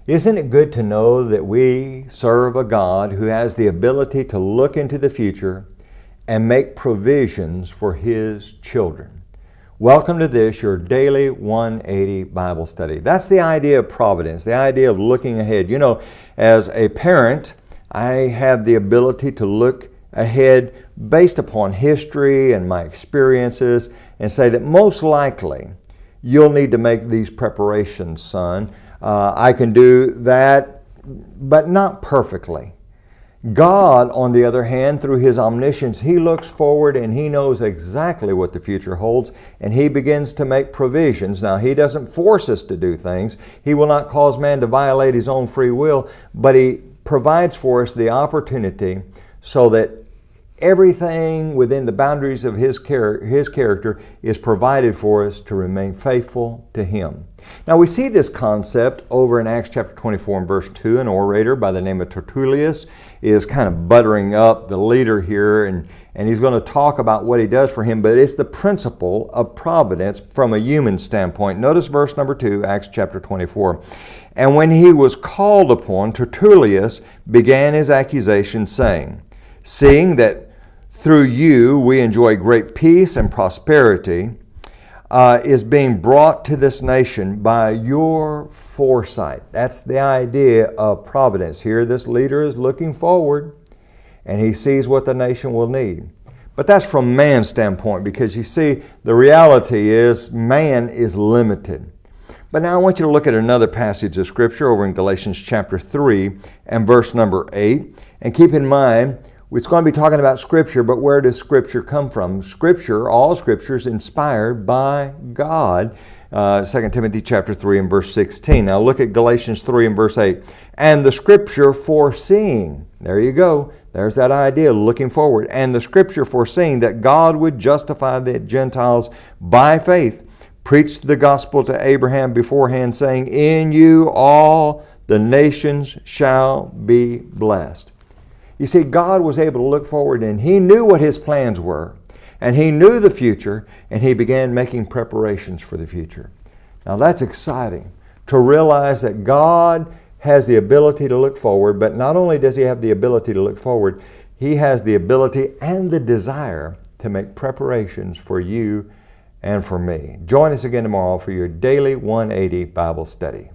Isn't it good to know that we serve a God who has the ability to look into the future and make provisions for His children? Welcome to this, your daily 180 Bible study. That's the idea of providence, the idea of looking ahead. You know, as a parent, I have the ability to look ahead based upon history and my experiences and say that most likely you'll need to make these preparations, son. I can do that, but not perfectly. God, on the other hand, through His omniscience, He looks forward and He knows exactly what the future holds, and He begins to make provisions. Now, He doesn't force us to do things. He will not cause man to violate his own free will, but He provides for us the opportunity so that everything within the boundaries of His character is provided for us to remain faithful to Him. Now we see this concept over in Acts chapter 24 and verse 2. An orator by the name of Tertullius is kind of buttering up the leader here, and he's going to talk about what he does for him, but it's the principle of providence from a human standpoint. Notice verse number 2, Acts chapter 24. And when he was called upon, Tertullius began his accusation, saying, "Seeing that through you we enjoy great peace and prosperity, is being brought to this nation by your foresight." That's the idea of providence. Here this leader is looking forward and he sees what the nation will need. But that's from man's standpoint, because you see, the reality is man is limited. But now I want you to look at another passage of Scripture over in Galatians chapter 3 and verse number 8. And keep in mind, it's going to be talking about Scripture, but where does Scripture come from? Scripture, all Scripture is inspired by God. 2 Timothy chapter 3 and verse 16. Now look at Galatians 3 and verse 8. And the Scripture foreseeing, there you go, there's that idea, looking forward. And the Scripture foreseeing that God would justify the Gentiles by faith, preached the gospel to Abraham beforehand, saying, "In you all the nations shall be blessed." You see, God was able to look forward, and He knew what His plans were, and He knew the future, and He began making preparations for the future. Now that's exciting, to realize that God has the ability to look forward, but not only does He have the ability to look forward, He has the ability and the desire to make preparations for you and for me. Join us again tomorrow for your daily 180 Bible study.